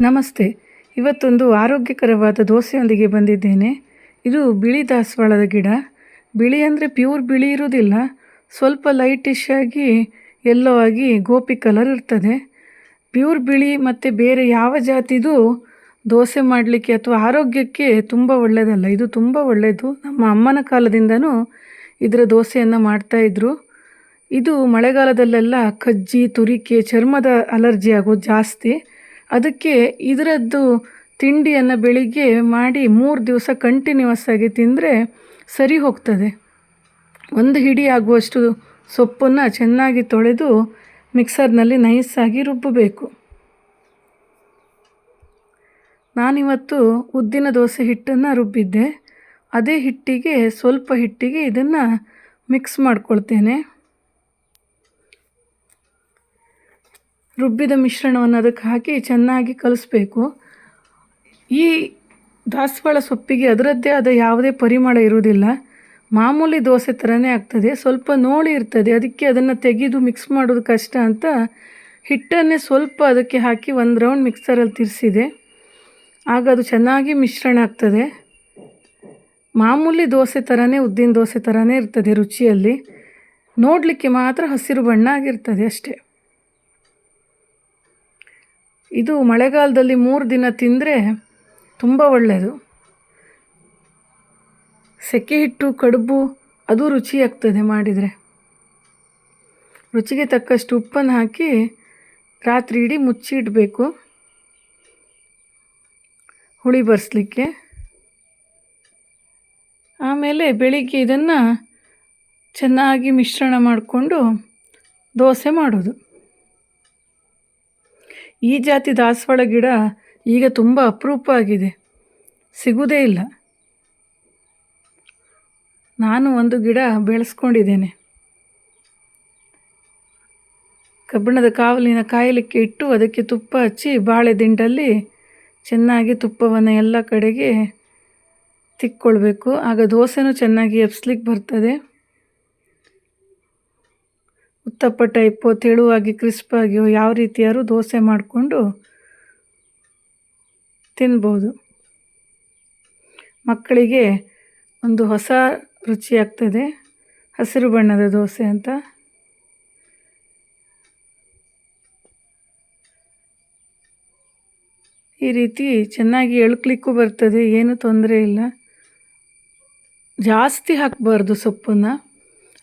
ನಮಸ್ತೆ. ಇವತ್ತೊಂದು ಆರೋಗ್ಯಕರವಾದ ದೋಸೆಯೊಂದಿಗೆ ಬಂದಿದ್ದೇನೆ. ಇದು ಬಿಳಿ ದಾಸವಾಳದ ಗಿಡ. ಬಿಳಿ ಅಂದರೆ ಪ್ಯೂರ್ ಬಿಳಿ ಇರುವುದಿಲ್ಲ, ಸ್ವಲ್ಪ ಲೈಟಿಶ್ ಆಗಿ ಯೆಲ್ಲೋ ಆಗಿ ಗೋಪಿ ಕಲರ್ ಇರ್ತದೆ. ಪ್ಯೂರ್ ಬಿಳಿ ಮತ್ತು ಬೇರೆ ಯಾವ ಜಾತಿದು ದೋಸೆ ಮಾಡಲಿಕ್ಕೆ ಅಥವಾ ಆರೋಗ್ಯಕ್ಕೆ ತುಂಬ ಒಳ್ಳೆಯದಲ್ಲ. ಇದು ತುಂಬ ಒಳ್ಳೆಯದು. ನಮ್ಮ ಅಮ್ಮನ ಕಾಲದಿಂದನೂ ಇದರ ದೋಸೆಯನ್ನು ಮಾಡ್ತಾಯಿದ್ರು. ಇದು ಮಳೆಗಾಲದಲ್ಲೆಲ್ಲ ಕಜ್ಜಿ, ತುರಿಕೆ, ಚರ್ಮದ ಅಲರ್ಜಿ ಆಗೋದು ಜಾಸ್ತಿ. ಅದಕ್ಕೆ ಇದರದ್ದು ತಿಂಡಿಯನ್ನು ಬೆಳಿಗ್ಗೆ ಮಾಡಿ 3 ದಿವಸ ಕಂಟಿನ್ಯೂಸ್ ಆಗಿ ತಿಂದರೆ ಸರಿ ಹೋಗ್ತದೆ. 1 ಹಿಡಿ ಆಗುವಷ್ಟು ಸೊಪ್ಪನ್ನು ಚೆನ್ನಾಗಿ ತೊಳೆದು ಮಿಕ್ಸರ್ನಲ್ಲಿ ನೈಸಾಗಿ ರುಬ್ಬಬೇಕು. ನಾನಿವತ್ತು ಉದ್ದಿನ ದೋಸೆ ಹಿಟ್ಟನ್ನು ರುಬ್ಬಿದ್ದೆ. ಅದೇ ಹಿಟ್ಟಿಗೆ ಸ್ವಲ್ಪ ಹಿಟ್ಟಿಗೆ ಇದನ್ನು ಮಿಕ್ಸ್ ಮಾಡ್ಕೊಳ್ತೇನೆ. ರುಬ್ಬಿದ ಮಿಶ್ರಣವನ್ನು ಅದಕ್ಕೆ ಹಾಕಿ ಚೆನ್ನಾಗಿ ಕಲಿಸ್ಬೇಕು. ಈ ದಾಸವಾಳ ಸೊಪ್ಪಿಗೆ ಅದರದ್ದೇ ಆದ ಯಾವುದೇ ಪರಿಮಳ ಇರುವುದಿಲ್ಲ. ಮಾಮೂಲಿ ದೋಸೆ ಥರನೇ ಆಗ್ತದೆ, ಸ್ವಲ್ಪ ನೋಳಿ ಇರ್ತದೆ. ಅದಕ್ಕೆ ಅದನ್ನು ತೆಗೆದು ಮಿಕ್ಸ್ ಮಾಡೋದು ಕಷ್ಟ ಅಂತ ಹಿಟ್ಟನ್ನೇ ಸ್ವಲ್ಪ ಅದಕ್ಕೆ ಹಾಕಿ 1 ರೌಂಡ್ ಮಿಕ್ಸರಲ್ಲಿ ತಿರ್ಸಿದೆ. ಆಗ ಅದು ಚೆನ್ನಾಗಿ ಮಿಶ್ರಣ ಆಗ್ತದೆ. ಮಾಮೂಲಿ ದೋಸೆ ಥರನೇ, ಉದ್ದಿನ ದೋಸೆ ಥರನೇ ಇರ್ತದೆ ರುಚಿಯಲ್ಲಿ. ನೋಡಲಿಕ್ಕೆ ಮಾತ್ರ ಹಸಿರು ಬಣ್ಣ ಆಗಿರ್ತದೆ ಅಷ್ಟೇ. ಇದು ಮಳೆಗಾಲದಲ್ಲಿ 3 ದಿನ ತಿಂದರೆ ತುಂಬ ಒಳ್ಳೆಯದು. ಸೆಕೆ ಹಿಟ್ಟು, ಕಡುಬು ಅದು ರುಚಿಯಾಗ್ತದೆ ಮಾಡಿದರೆ. ರುಚಿಗೆ ತಕ್ಕಷ್ಟು ಉಪ್ಪನ್ನು ಹಾಕಿ ರಾತ್ರಿ ಇಡೀ ಮುಚ್ಚಿ ಇಡಬೇಕು, ಹುಳಿ ಬರಿಸಲಿಕ್ಕೆ. ಆಮೇಲೆ ಬೆಳಿಗ್ಗೆ ಇದನ್ನು ಚೆನ್ನಾಗಿ ಮಿಶ್ರಣ ಮಾಡಿಕೊಂಡು ದೋಸೆ ಮಾಡೋದು. ಈ ಜಾತಿ ದಾಸವಾಳ ಗಿಡ ಈಗ ತುಂಬ ಅಪರೂಪ ಆಗಿದೆ, ಸಿಗುವುದೇ ಇಲ್ಲ. ನಾನು ಒಂದು ಗಿಡ ಬೆಳೆಸ್ಕೊಂಡಿದ್ದೇನೆ. ಕಬ್ಬಿಣದ ಕಾವಲಿನ ಕಾಯಲಿಕ್ಕೆ ಇಟ್ಟು ಅದಕ್ಕೆ ತುಪ್ಪ ಹಚ್ಚಿ ಬಾಳೆ ದಿಂಡಲ್ಲಿ ಚೆನ್ನಾಗಿ ತುಪ್ಪವನ್ನು ಎಲ್ಲ ಕಡೆಗೆ ತಿಕ್ಕೊಳ್ಬೇಕು. ಆಗ ದೋಸೆನೂ ಚೆನ್ನಾಗಿ ಎಬ್ಸ್ಲಿಕ್ಕೆ ಬರ್ತದೆ. ಉತ್ತಪ್ಪ ಟೈಪು, ತೆಳುವಾಗಿ ಕ್ರಿಸ್ಪಾಗಿಯೋ ಯಾವ ರೀತಿಯಾರು ದೋಸೆ ಮಾಡಿಕೊಂಡು ತಿನ್ಬೋದು. ಮಕ್ಕಳಿಗೆ ಒಂದು ಹೊಸ ರುಚಿ ಆಗ್ತದೆ, ಹಸಿರು ಬಣ್ಣದ ದೋಸೆ ಅಂತ. ಈ ರೀತಿ ಚೆನ್ನಾಗಿ ಎಳ್ಕಲಿಕ್ಕೂ ಬರ್ತದೆ, ಏನೂ ತೊಂದರೆ ಇಲ್ಲ. ಜಾಸ್ತಿ ಹಾಕಬಾರ್ದು ಸೊಪ್ಪನ್ನು,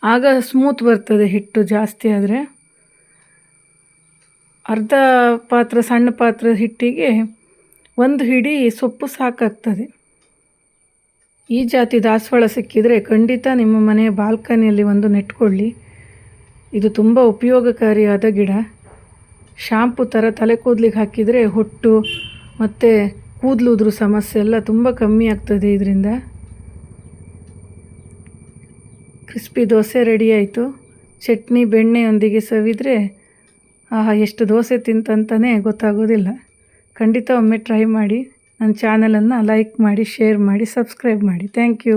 ಆಗ ಸ್ಮೂತ್ ಬರ್ತದೆ ಹಿಟ್ಟು. ಜಾಸ್ತಿ ಆದರೆ ಅರ್ಧ ಪಾತ್ರ, ಸಣ್ಣ ಪಾತ್ರದ ಹಿಟ್ಟಿಗೆ 1 ಹಿಡಿ ಸೊಪ್ಪು ಸಾಕಾಗ್ತದೆ. ಈ ಜಾತಿ ದಾಸವಾಳ ಸಿಕ್ಕಿದರೆ ಖಂಡಿತ ನಿಮ್ಮ ಮನೆಯ ಬಾಲ್ಕನಿಯಲ್ಲಿ ಒಂದು ನೆಟ್ಕೊಳ್ಳಿ. ಇದು ತುಂಬ ಉಪಯೋಗಕಾರಿಯಾದ ಗಿಡ. ಶಾಂಪು ಥರ ತಲೆ ಕೂದಲಿಗೆ ಹಾಕಿದರೆ ಹೊಟ್ಟು ಮತ್ತು ಕೂದಲುದ್ರ ಸಮಸ್ಯೆ ಎಲ್ಲ ತುಂಬ ಕಮ್ಮಿ ಆಗ್ತದೆ ಇದರಿಂದ. ಕ್ರಿಸ್ಪಿ ದೋಸೆ ರೆಡಿ ಆಯಿತು. ಚಟ್ನಿ ಬೆಣ್ಣೆಯೊಂದಿಗೆ ಸವಿದರೆ ಆಹಾ, ಎಷ್ಟು ದೋಸೆ ತಿಂತಂತಲೇ ಗೊತ್ತಾಗೋದಿಲ್ಲ. ಖಂಡಿತ ಒಮ್ಮೆ ಟ್ರೈ ಮಾಡಿ. ನನ್ನ ಚಾನಲನ್ನು ಲೈಕ್ ಮಾಡಿ, ಶೇರ್ ಮಾಡಿ, ಸಬ್ಸ್ಕ್ರೈಬ್ ಮಾಡಿ. Thank you.